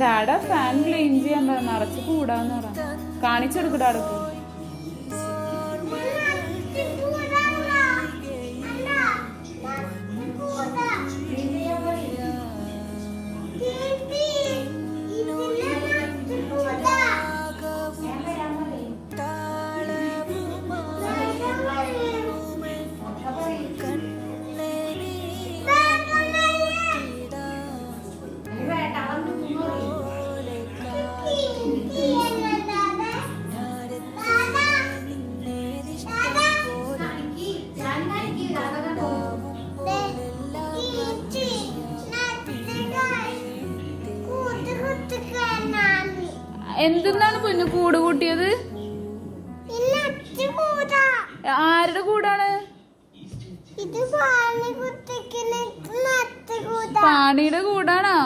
ഡാഡാ fan clean ചെയ്യാൻ നിറച്ച് കൂടാന്ന് പറ. കാണിച്ചെടുക്കും ഡാഡക്ക്. എന്തെന്നാണ് പൊന്നു കൂട് കൂട്ടിയത്? ആരുടെ കൂടാണ്? പാണിയുടെ കൂടാണോ?